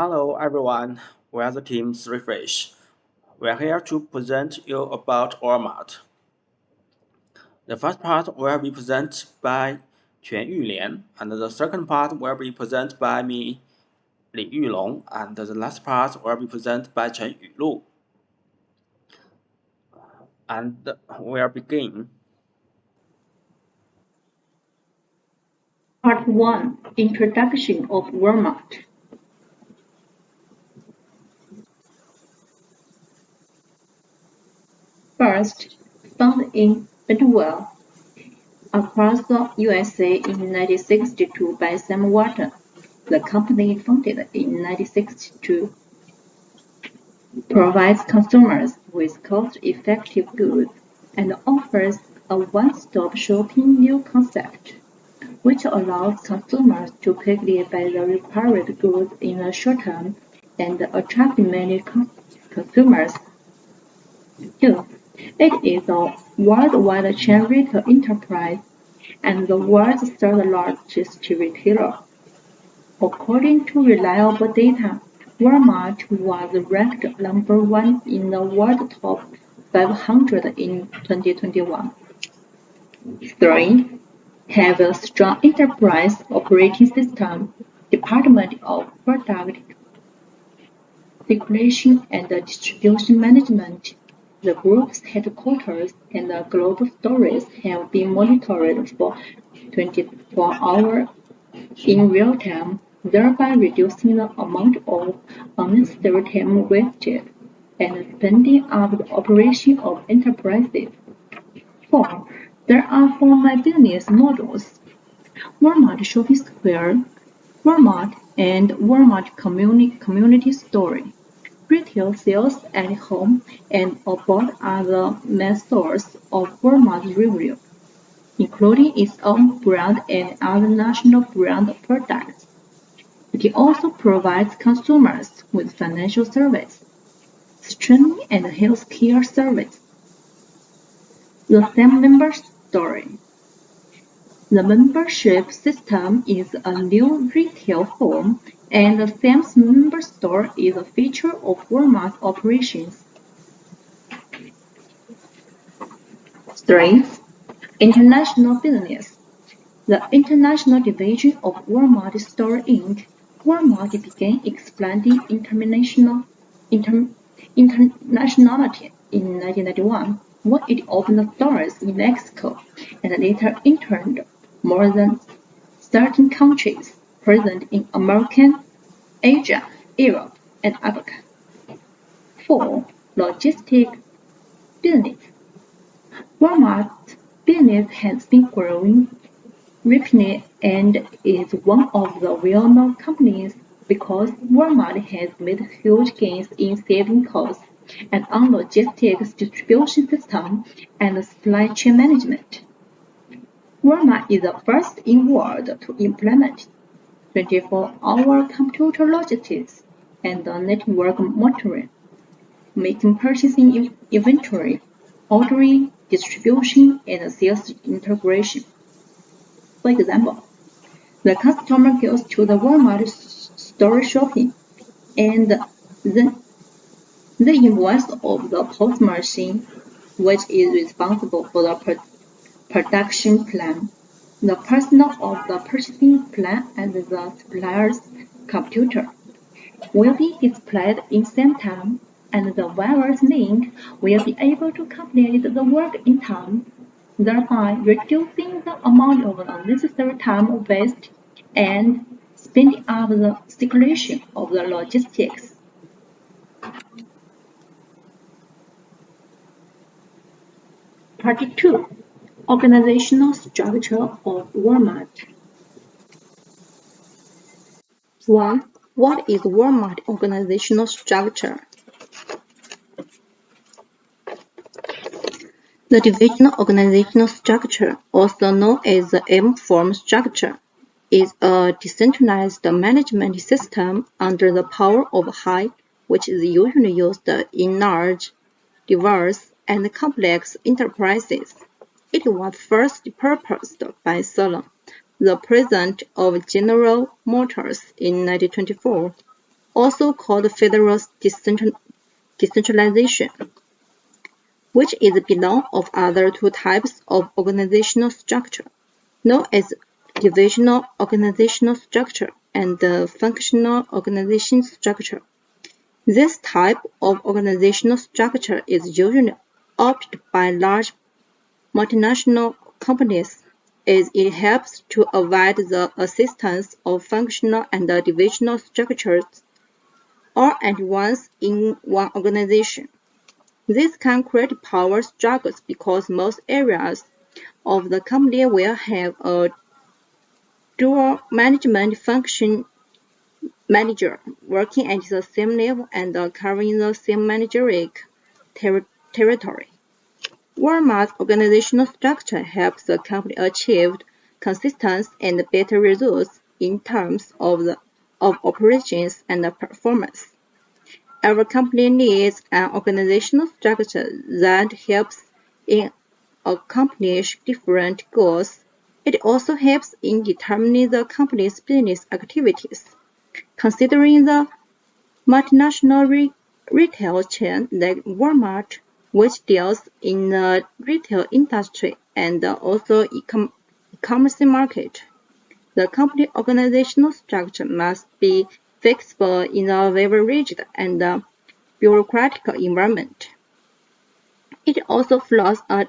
Hello everyone, we're the team's Refresh. We're here to present you about Walmart. The first part will be presented by Quan Yulian, and the second part will be presented by me, Li Yulong, and the last part will be presented by Chen Yulu. And we'll begin. Part 1 Introduction of Walmart. First, founded in Bentonville, across the USA in 1962 by Sam Walton, the company founded in 1962 provides consumers with cost-effective goods and offers a one-stop shopping new concept, which allows consumers to quickly buy the required goods in the short term and attract many consumers. 2. It is a worldwide chain retail enterprise and the world's third-largest retailer. According to reliable data, Walmart was ranked number 1 in the world top 500 in 2021. 3. Have a strong enterprise operating system, Department of Product Circulation and Distribution Management. The group's headquarters and global stores have been monitored for 24 hours in real time, thereby reducing the amount of unnecessary time wasted and spending on the operation of enterprises. 4. There are 4 main business models: Walmart Shopping Square, Walmart, and Walmart Community Store. Retail sales at home and abroad are the main source of Walmart's revenue, including its own brand and other national brand products. It also provides consumers with financial service, streaming and healthcare service. The Sam Member Store. The membership system is a new retail form, and the Sam's Member Store is a feature of Walmart's operations. 3. International business. The international division of Walmart Store Inc. Walmart began expanding internationality in 1991 when it opened stores in Mexico and later entered more than 13 countries present in America, Asia, Europe, and Africa. 4. Logistics business. Walmart's business has been growing rapidly and is one of the well-known companies because Walmart has made huge gains in saving costs and on logistics distribution system and supply chain management. Walmart is the first in the world to implement 24-hour computer logistics and network monitoring, making purchasing, inventory, ordering, distribution, and sales integration. For example, the customer goes to the Walmart store shopping, and then the invoice of the POS machine, which is responsible for the production plan, the personnel of the purchasing plan, and the supplier's computer will be displayed in same time, and the wireless link will be able to complete the work in time, thereby reducing the amount of unnecessary time waste and speeding up the circulation of the logistics. Part 2. Organizational structure of Walmart. 1. What is Walmart organizational structure? The divisional organizational structure, also known as the M-form structure, is a decentralized management system under the power of high, which is usually used in large, diverse, and complex enterprises. It was first proposed by Solon, the president of General Motors, in 1924. also called federal decentralization, which is below of other two types of organizational structure, known as divisional organizational structure and functional organization structure. This type of organizational structure is usually opted by large multinational companies, as it helps to avoid the existence of functional and divisional structures all at once in one organization. This can create power struggles because most areas of the company will have a dual management function manager working at the same level and covering the same managerial territory. Walmart's organizational structure helps the company achieve consistent and better results in terms of operations and performance. Our company needs an organizational structure that helps in accomplish different goals. It also helps in determining the company's business activities. Considering the multinational retail chain like Walmart, which deals in the retail industry and also e-commerce market, the company organizational structure must be flexible in a very rigid and bureaucratic environment. It also follows a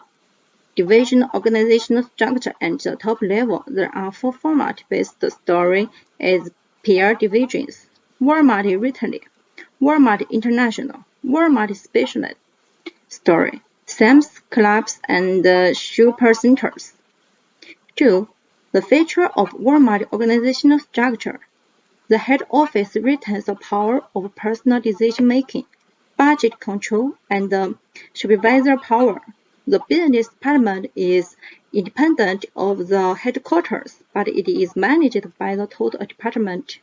division organizational structure at the top level. There are four format-based stories as peer divisions: Walmart Retail, Walmart International, Walmart Specialist Store, Sam's Clubs, and Supercenters. 2. The feature of Walmart organizational structure. The head office retains the power of personal decision-making, budget control, and supervisor power. The business department is independent of the headquarters, but it is managed by the total department.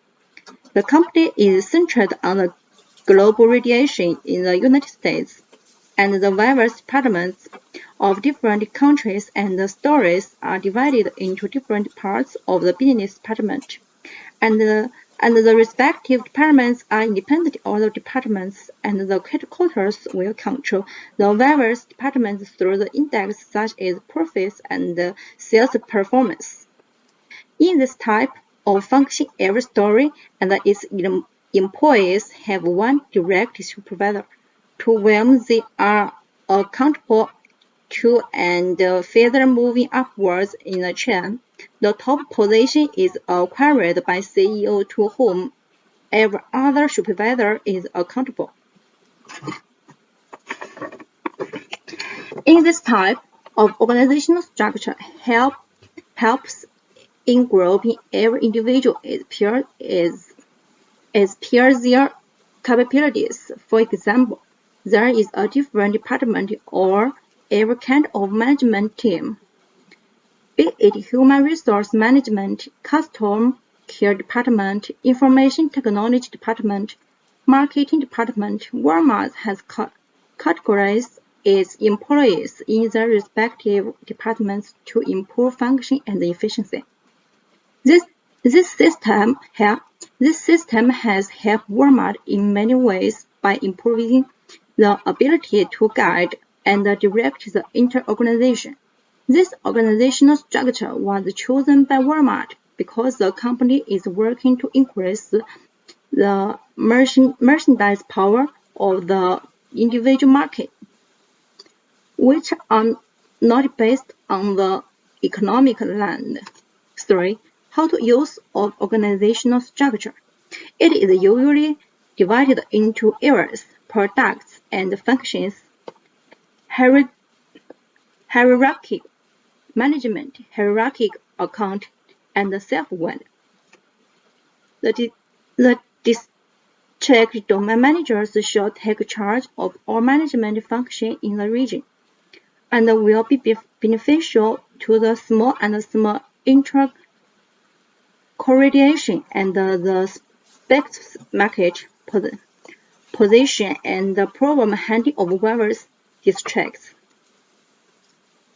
The company is centered on the global radiation in the United States, and the various departments of different countries and stores are divided into different parts of the business department, and the respective departments are independent of the departments, and the headquarters will control the various departments through the index such as profits and sales performance. In this type of function, every store and its employees have one direct supervisor to whom they are accountable to, and further moving upwards in the chain, the top position is acquired by CEO to whom every other supervisor is accountable. In this type of organizational structure helps in grouping every individual as per their capabilities. For example, there is a different department or every kind of management team, be it human resource management, customer care department, information technology department, marketing department. Walmart has categorized its employees in their respective departments to improve function and efficiency. This system has helped Walmart in many ways by improving the ability to guide and direct the inter-organization. This organizational structure was chosen by Walmart because the company is working to increase the merchandise power of the individual market, which are not based on the economic land. 3. How to use of organizational structure. It is usually divided into areas, products, and functions. Hierarchy management, hierarchy account, and self-wed. The district domain managers shall take charge of all management functions in the region, and will be beneficial to the small and small inter-coordination and the specs market position and the problem handling of various districts.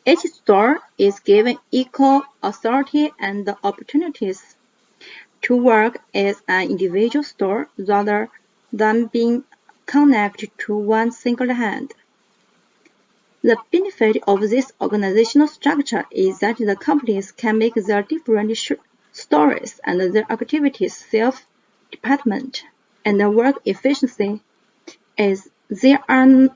Each store is given equal authority and opportunities to work as an individual store rather than being connected to one single hand. The benefit of this organizational structure is that the companies can make their different stories and their activities self-department and work efficiently as they are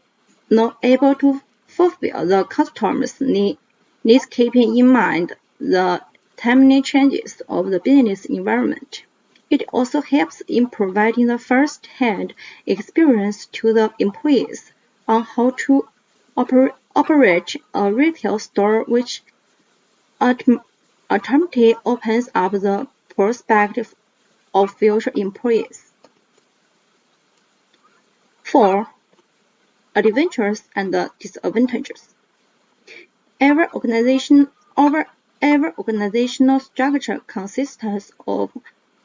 not able to fulfill the customers' needs keeping in mind the timely changes of the business environment. It also helps in providing the first-hand experience to the employees on how to operate a retail store, which ultimately opens up the perspective of future employees. 4. Advantages and disadvantages. Every organizational structure consists of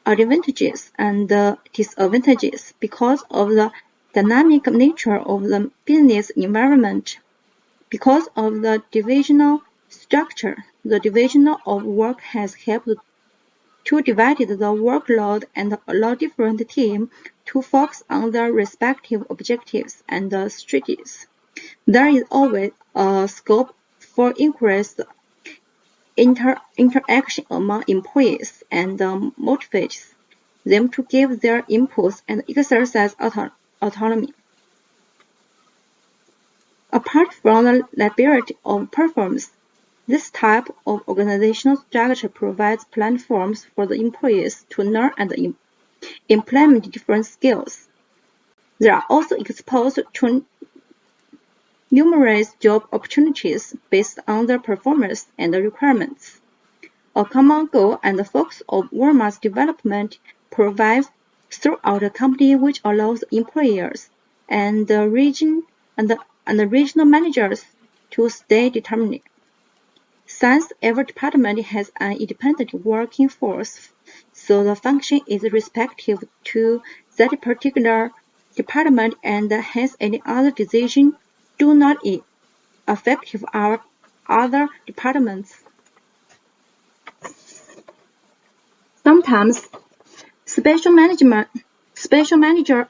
advantages and disadvantages because of the dynamic nature of the business environment. Because of the divisional structure, the division of work has helped to divide the workload and allow different teams to focus on their respective objectives and strategies. There is always a scope for increased interaction among employees and motivates them to give their inputs and exercise autonomy. Apart from the liability of performance, this type of organizational structure provides platforms for the employees to learn and implement different skills. They are also exposed to numerous job opportunities based on their performance and requirements. A common goal and focus of Walmart's development provides throughout the company, which allows employers and regional managers to stay determined. Since every department has an independent working force, so the function is respective to that particular department and hence any other decision do not affect our other departments. Sometimes special manager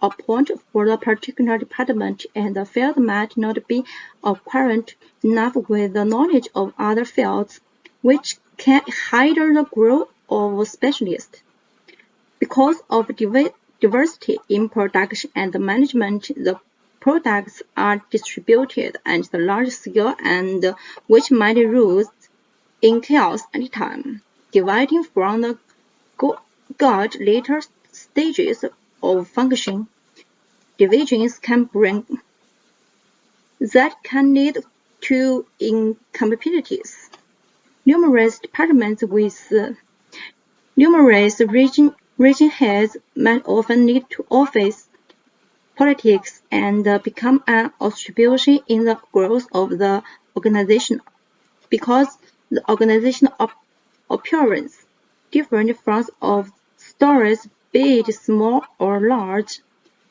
appointed for the particular department and the field might not be acquainted enough with the knowledge of other fields, which can hinder the growth of specialists. Because of diversity in production and management, the products are distributed at a large scale and which might result in chaos anytime. Dividing from the good later stages of function, divisions can lead to incompatibilities. Numerous departments with numerous region heads might often lead to office politics and become an obstruction in the growth of the organization because the organizational appearance different from of stores, be it small or large.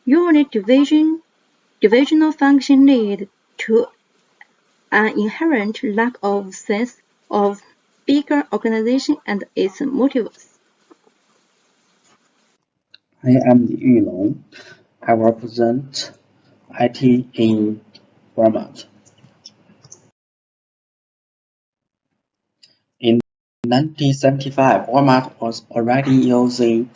Unit divisional function lead to an inherent lack of sense of bigger organization and its motives. I am Li Yulong. I represent IT in Walmart. In 1975, Walmart was already using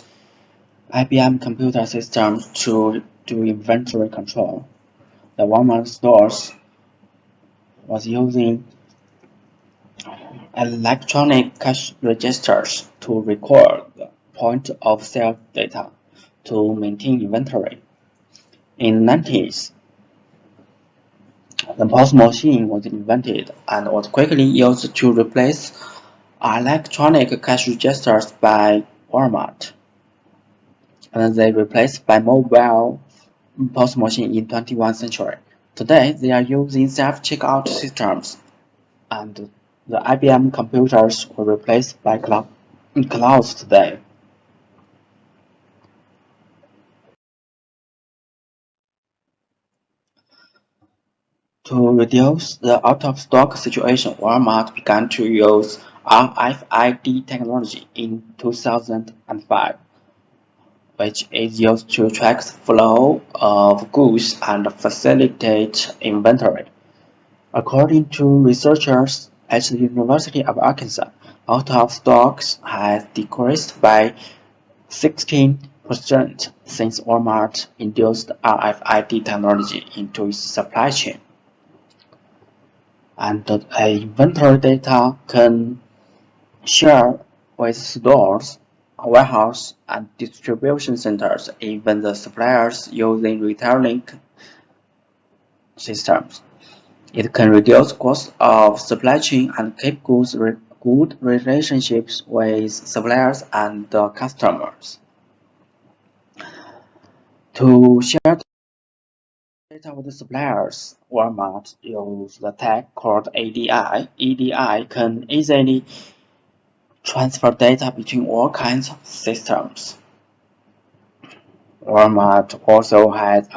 IBM computer systems to do inventory control. The Walmart stores was using electronic cash registers to record the point of sale data to maintain inventory. In the 90s, the POS machine was invented and was quickly used to replace electronic cash registers by Walmart, and they replaced by mobile POS machine in 21st century. Today, they are using self-checkout systems, and the IBM computers were replaced by clouds today. To reduce the out-of-stock situation, Walmart began to use RFID technology in 2005. which is used to track the flow of goods and facilitate inventory. According to researchers at the University of Arkansas, out-of-stocks has decreased by 16% since Walmart introduced RFID technology into its supply chain. And the inventory data can share with stores, warehouses, and distribution centers, even the suppliers using retailing systems. It can reduce costs of supply chain and keep good relationships with suppliers and customers. To share data with suppliers, Walmart uses the tech called ADI. ADI can easily transfer data between all kinds of systems. Walmart also has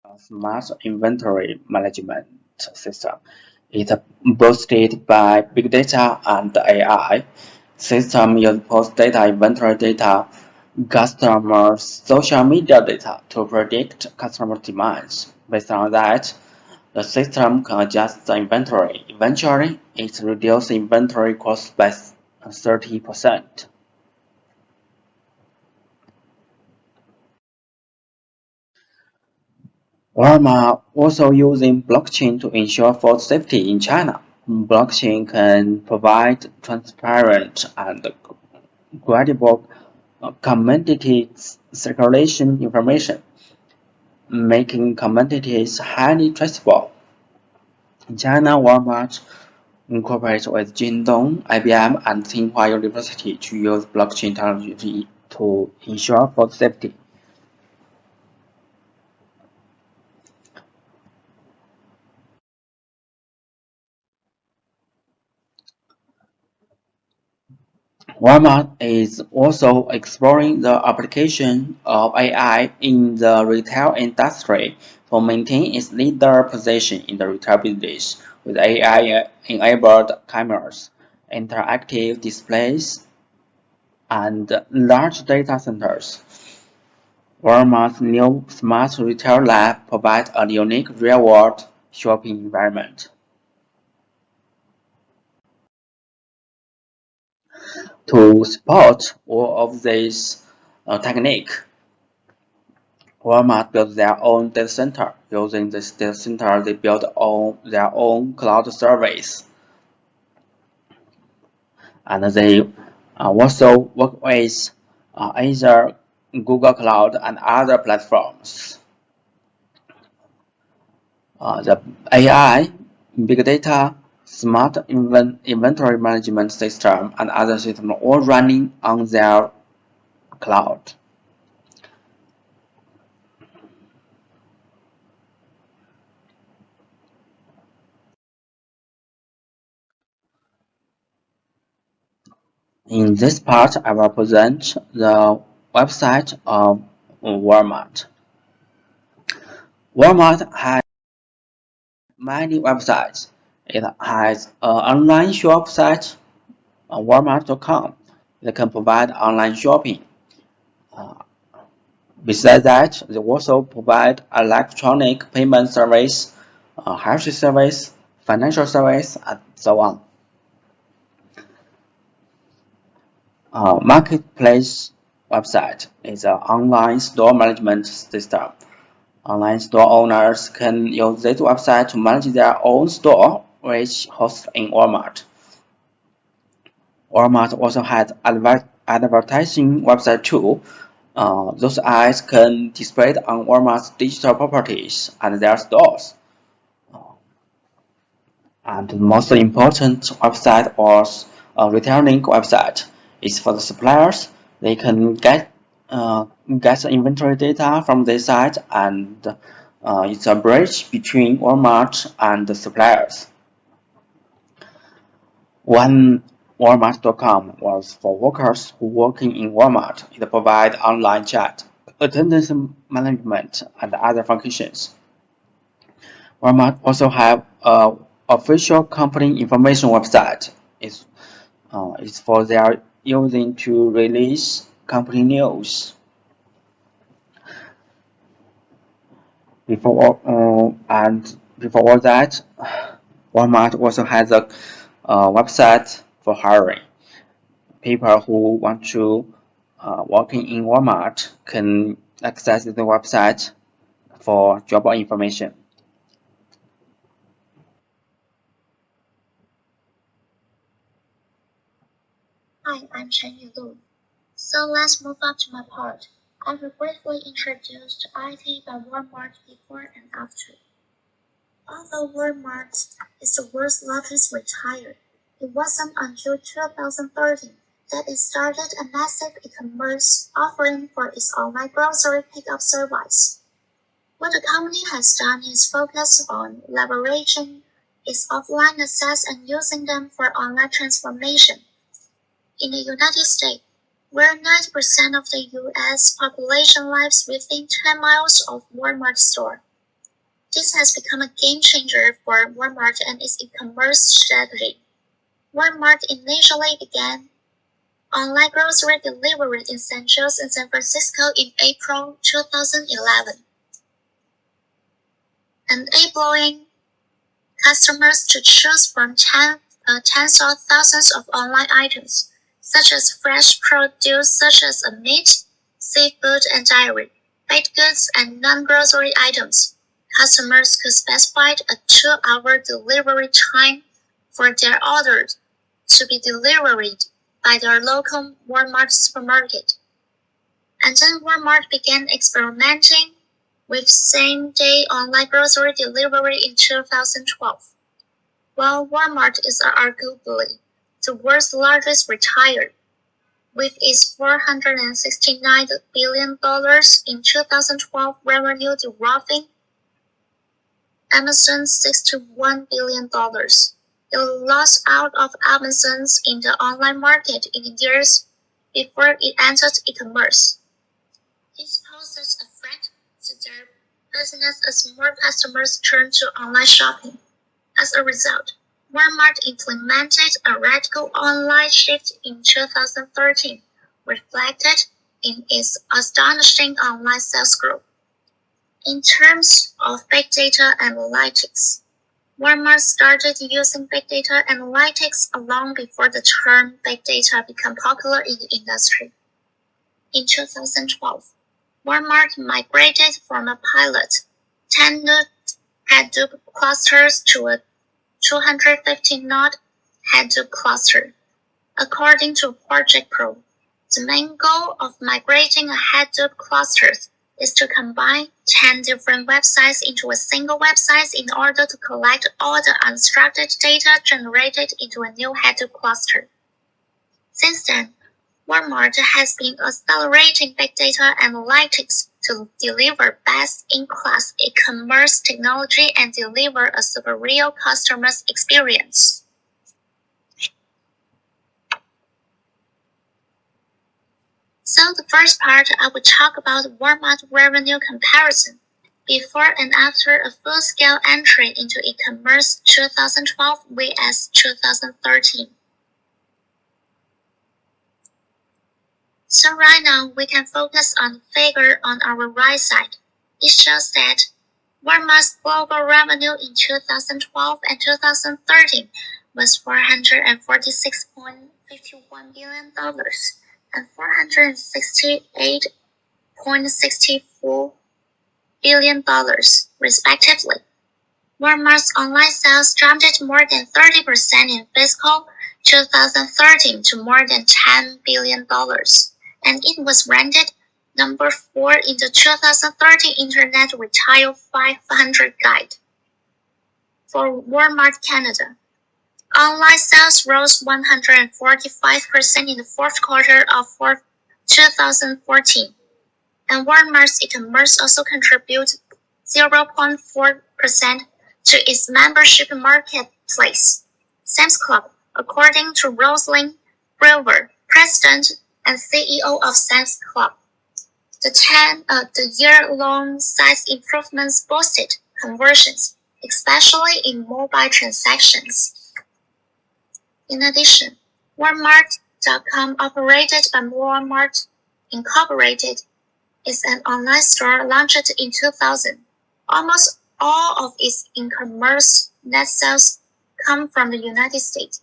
a smart inventory management system. It's boosted by big data and AI. System use post-data inventory data, customers' social media data to predict customer demands. Based on that, the system can adjust the inventory. Eventually, it reduces inventory costs by 30%. Walmart also using blockchain to ensure food safety in China. Blockchain can provide transparent and credible commodity circulation information, making commodities highly traceable. In China, Walmart incorporates with Jingdong, IBM, and Tsinghua University to use blockchain technology to ensure food safety. Walmart is also exploring the application of AI in the retail industry to maintain its leader position in the retail business with AI-enabled cameras, interactive displays, and large data centers. Walmart's new Smart Retail Lab provides a unique real-world shopping environment. To support all of these techniques, Walmart built their own data center. Using this data center, they built their own cloud service, and they also work with either Google Cloud and other platforms. The AI, big data, smart inventory management system, and other systems are all running on their cloud. In this part, I will present the website of Walmart. Walmart has many websites. It has an online shop site, Walmart.com. It can provide online shopping. Uh, Besides that, they also provide electronic payment service, health service, financial service, and so on. Marketplace website is an online store management system. Online store owners can use this website to manage their own store, which hosts in Walmart. Walmart also has advertising website too. Those ads can be displayed on Walmart's digital properties and their stores. And the most important website was a retailing website. It's for the suppliers. They can get the inventory data from this site, and it's a bridge between Walmart and the suppliers. One Walmart.com was for workers who working in Walmart. It provides online chat, attendance management, and other functions. Walmart also have a official company information website. It's for their using to release company news. Before all that, Walmart also has a website for hiring. People who want to working in Walmart can access the website for job information. Hi, I'm Chen Yulu. So let's move up to my part. I will briefly introduce IT by Walmart before and after. Although Walmart is the world's largest retailer, it wasn't until 2013 that it started a massive e-commerce offering for its online grocery pickup service. What the company has done is focus on leveraging its offline assets and using them for online transformation. In the United States, where 90% of the US population lives within 10 miles of Walmart store, this has become a game changer for Walmart and its e-commerce strategy. Walmart initially began online grocery delivery essentials in San Francisco in April 2011, enabling customers to choose from tens of thousands of online items, such as fresh produce such as meat, seafood, and dairy, baked goods, and non-grocery items. Customers could specify a 2-hour delivery time for their orders to be delivered by their local Walmart supermarket. And then Walmart began experimenting with same-day online grocery delivery in 2012. While Walmart is arguably the world's largest retailer, with its $469 billion in 2012 revenue dwarfing Amazon's $61 billion. It lost out of Amazon's in the online market in the years before it entered e-commerce. This poses a threat to their business as more customers turn to online shopping. As a result, Walmart implemented a radical online shift in 2013, reflected in its astonishing online sales growth. In terms of big data analytics, Walmart started using big data analytics long before the term big data became popular in the industry. In 2012, Walmart migrated from a pilot 10 node Hadoop clusters to a 250-node Hadoop cluster. According to Project Pro, the main goal of migrating a Hadoop cluster is to combine 10 different websites into a single website in order to collect all the unstructured data generated into a new Hadoop cluster. Since then, Walmart has been accelerating big data analytics to deliver best-in-class e-commerce technology and deliver a super real customer experience. So the first part I will talk about Walmart revenue comparison before and after a full-scale entry into e-commerce 2012 vs 2013. So right now we can focus on the figure on our right side. It shows that Walmart's global revenue in 2012 and 2013 was $446.51 billion and $468.64 billion, respectively. Walmart's online sales jumped more than 30% in fiscal 2013 to more than $10 billion, and it was ranked number 4 in the 2013 Internet Retail 500 guide. For Walmart Canada, online sales rose 145% in the fourth quarter of 2014, and Walmart's e-commerce also contributed 0.4% to its membership marketplace, Sam's Club, according to Rosalind Brewer, President and CEO of Sam's Club. The year-long size improvements boosted conversions, especially in mobile transactions. In addition, Walmart.com, operated by Walmart Incorporated, is an online store launched in 2000. Almost all of its e-commerce net sales come from the United States.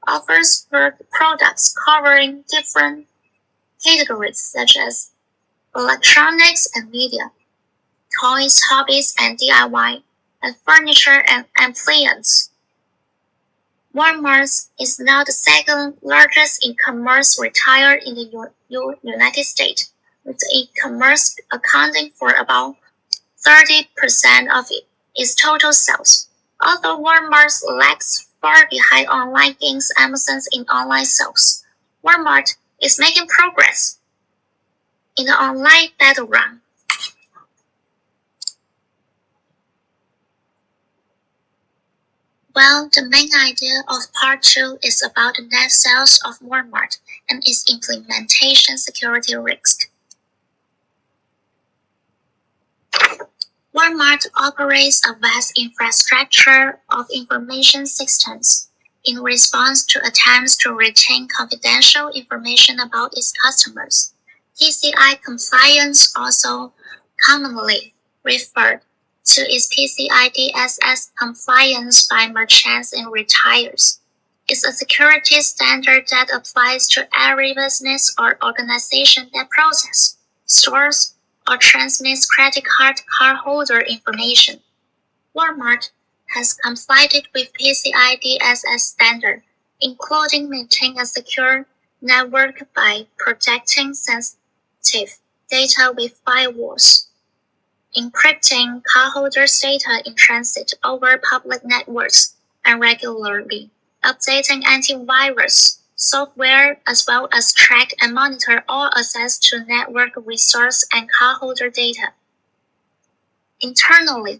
Offers products covering different categories such as electronics and media, toys, hobbies and DIY, and furniture and appliances. Walmart is now the second largest e-commerce retailer in the United States, with e-commerce accounting for about 30% of its total sales. Although Walmart lags far behind online games Amazon in online sales, Walmart is making progress in the online battleground. Well, the main idea of Part 2 is about the net sales of Walmart and its implementation security risk. Walmart operates a vast infrastructure of information systems in response to attempts to retain confidential information about its customers. PCI compliance, also commonly referred to its PCI DSS compliance by merchants and retailers, is a security standard that applies to every business or organization that processes, stores, or transmits credit cardholder information. Walmart has complied with PCI DSS standard, including maintaining a secure network by protecting sensitive data with firewalls, encrypting cardholders' data in transit over public networks, and regularly updating antivirus software as well as track and monitor all access to network resource and cardholder data. Internally,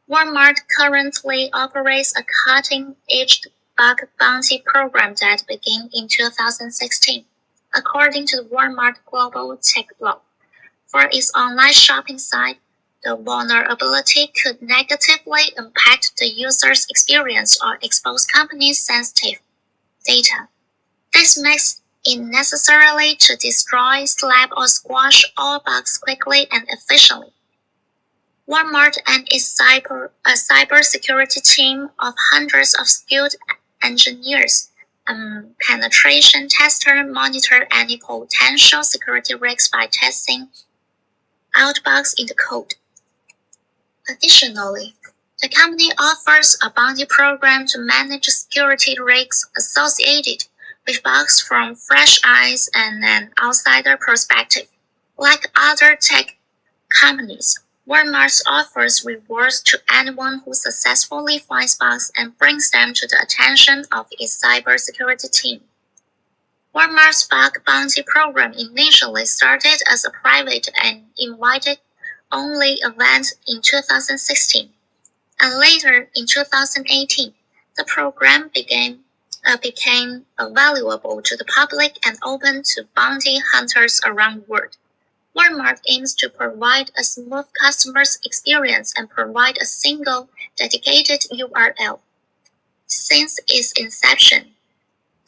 Walmart currently operates a cutting-edge bug bounty program that began in 2016, according to the Walmart Global Tech Blog. For its online shopping site, the vulnerability could negatively impact the user's experience or expose companies' sensitive data. This makes it necessary to destroy, slap, or squash all bugs quickly and efficiently. Walmart and its cybersecurity team of hundreds of skilled engineers and penetration testers monitor any potential security risks by testing out bugs in the code. Additionally, the company offers a bounty program to manage security risks associated with bugs from fresh eyes and an outsider perspective. Like other tech companies, Walmart offers rewards to anyone who successfully finds bugs and brings them to the attention of its cybersecurity team. Walmart's bug bounty program initially started as a private and invited-only event in 2016, and later in 2018, the program became available to the public and open to bounty hunters around the world. Walmart aims to provide a smooth customer experience and provide a single, dedicated URL. Since its inception,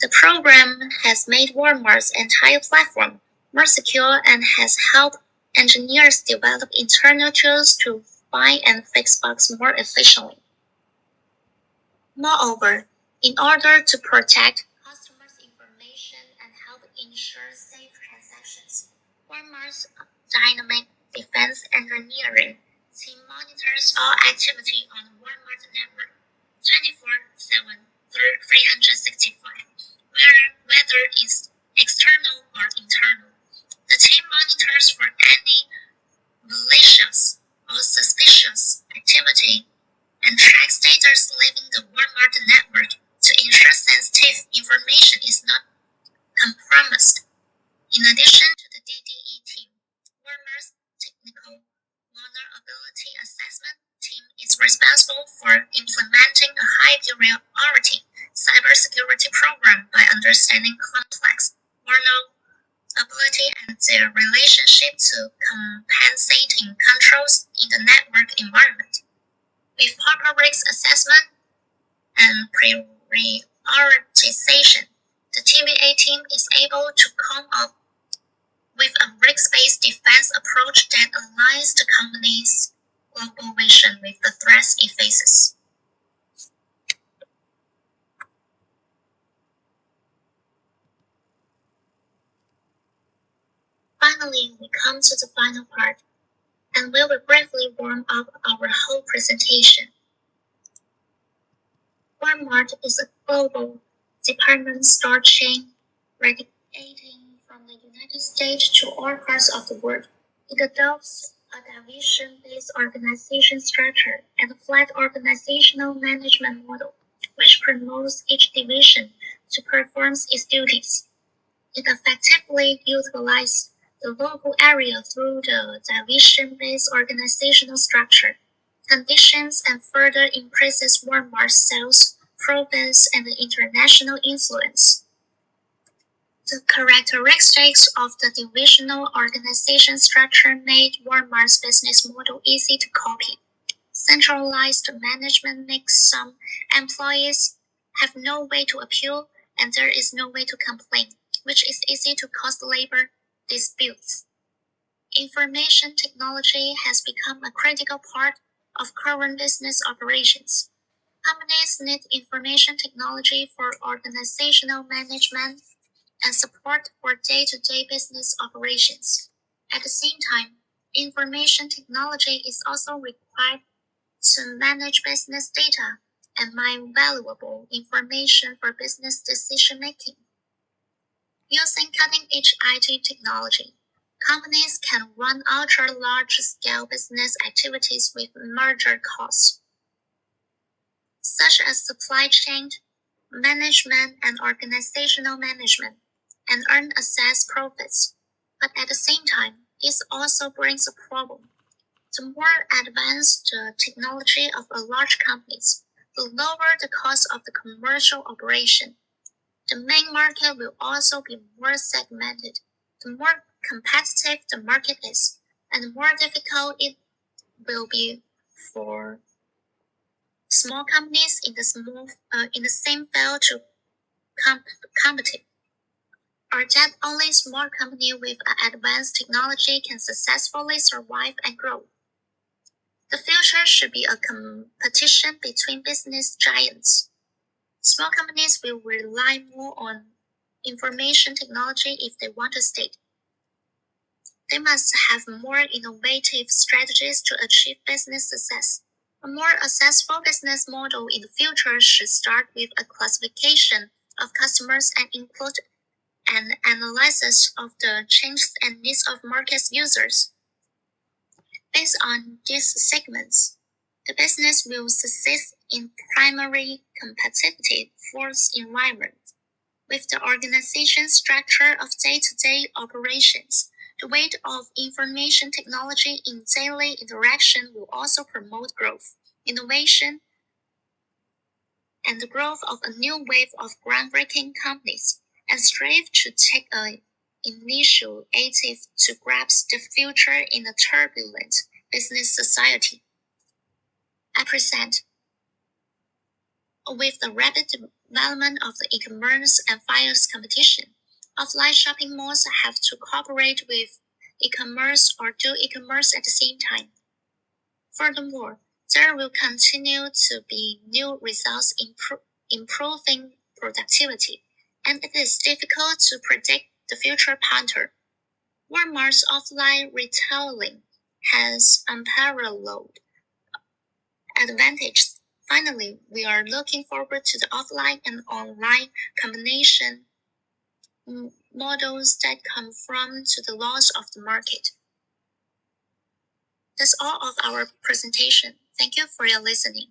the program has made Walmart's entire platform more secure and has helped engineers develop internal tools to find and fix bugs more efficiently. Moreover, in order to protect customers' information and help ensure safe transactions, Walmart's dynamic defense engineering team monitors all activity on the Walmart network 24/7, 365, whether it's external or internal. The team monitors for any malicious or suspicious activity and tracks data leaving the Walmart network to ensure sensitive information is not compromised. In addition to the DDE team, Walmart's technical vulnerability assessment team is responsible for implementing a high priority cybersecurity program by understanding complex vulnerability and their relationship to compensating controls in the network environment. With proper risk assessment and prioritization, the TVA team is able to come up with a risk-based defense approach that aligns the company's global vision with the threats it faces. Finally, we come to the final part, and we will briefly warm up our whole presentation. Walmart is a global department store chain radiating from the United States to all parts of the world. It adopts a division-based organization structure and a flat organizational management model, which promotes each division to perform its duties. It effectively utilizes the local area through the division-based organizational structure conditions and further increases Walmart's sales, province, and international influence. The characteristics of the divisional organization structure made Walmart's business model easy to copy. Centralized management makes some employees have no way to appeal and there is no way to complain, which is easy to cause labor disputes. Information technology has become a critical part of current business operations. Companies need information technology for organizational management and support for day-to-day business operations. At the same time, information technology is also required to manage business data and mine valuable information for business decision making. Using cutting-edge IT technology, companies can run ultra-large-scale business activities with larger costs, such as supply chain management and organizational management, and earn excess profits. But at the same time, this also brings a problem. The more advanced the technology of a large companies, the lower the cost of the commercial operation. The main market will also be more segmented. The more competitive the market is, and the more difficult it will be for small companies in the same field to compete. Or that only small company with advanced technology can successfully survive and grow. The future should be a competition between business giants. Small companies will rely more on information technology if they want to stay. They must have more innovative strategies to achieve business success. A more successful business model in the future should start with a classification of customers and include an analysis of the changes and needs of market users. Based on these segments, the business will succeed in primary competitive force environment. With the organization structure of day-to-day operations, the weight of information technology in daily interaction will also promote growth, innovation, and the growth of a new wave of groundbreaking companies, and strive to take an initiative to grasp the future in a turbulent business society. At present, with the rapid development of the e-commerce and fierce competition, offline shopping malls have to cooperate with e-commerce or do e-commerce at the same time. Furthermore, there will continue to be new results improving productivity, and it is difficult to predict the future pattern. Walmart's offline retailing has unparalleled advantages. Finally, we are looking forward to the offline and online combination models that conform to the laws of the market. That's all of our presentation. Thank you for your listening.